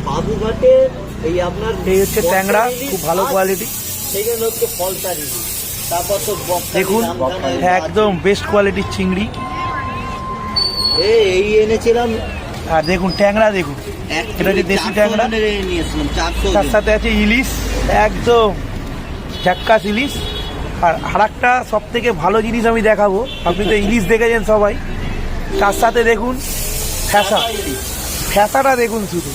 বাবুঘাটে এই আপনার এই হচ্ছে ট্যাংরা, খুব ভালো কোয়ালিটি। সেখানে হচ্ছে ফলসারি, তারপর তো দেখুন একদম বেস্ট কোয়ালিটির চিংড়ি। এই এনেছিলাম। আর দেখুন ট্যাংরা, দেখুন এটা হচ্ছে দেশি ট্যাংরা, তার সাথে আছে ইলিশ, একদম ঝাক্কাস ইলিশ। আর আরেকটা সব থেকে ভালো জিনিস আমি দেখাবো, আপনি তো ইলিশ দেখেছেন সবাই, তার সাথে দেখুন ফ্যাসা। ফ্যাসাটা দেখুন শুধু,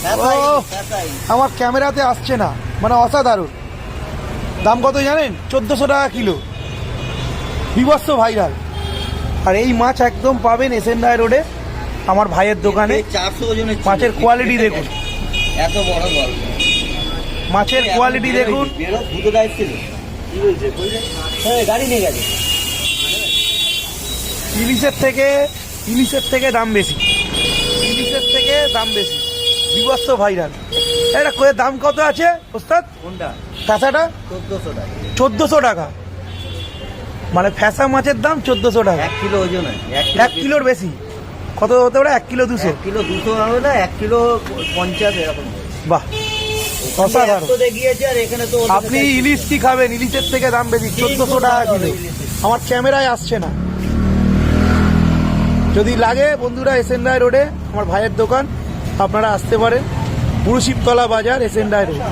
আমার ক্যামেরাতে আসছে না, মানে অসাধারণ। দাম কত জানেন? 1400 টাকা কিলো, বিভৎস ভাইরাল। আর এই মাছ একদম পাবেন এসএনআই রোডে আমার ভাইয়ের দোকানে। 400 ওজনের মাছের কোয়ালিটি দেখুন, এত বড় বড় মাছের কোয়ালিটি দেখুন। গাড়ি নিয়ে গেছে। ইলিশের থেকে দাম বেশি, ইলিশের থেকে দাম বেশি, বিভৎস ভাইরাল। এটা কোয়ের দাম কত আছে ওস্তাদ? কোনটা? ফ্যাসাটা 1400 টাকা। 1400 টাকা, মানে ফ্যাসা মাছের দাম 1400 টাকা। 1 কিলো ওজন, 1 কিলোর বেশি। কত হতে পারে? 1 কিলো 200। 1 কিলো 200 হবে না, 1 কিলো 50 এরকম। বাহ, অসাধারণ। গিয়েছে। আর এখানে তো আপনি ইলিশ কি খাবেন, ইলিশের থেকে দাম বেশি, 1400 টাকা কিলো। আমার ক্যামেরায় আসছে না। যদি লাগে বন্ধুরা, এসএনআই রোডে আমার ভাইয়ের দোকান, আপনারা আসতে পারেন, পুরুষিপতলা বাজার, এসএনআই রোড।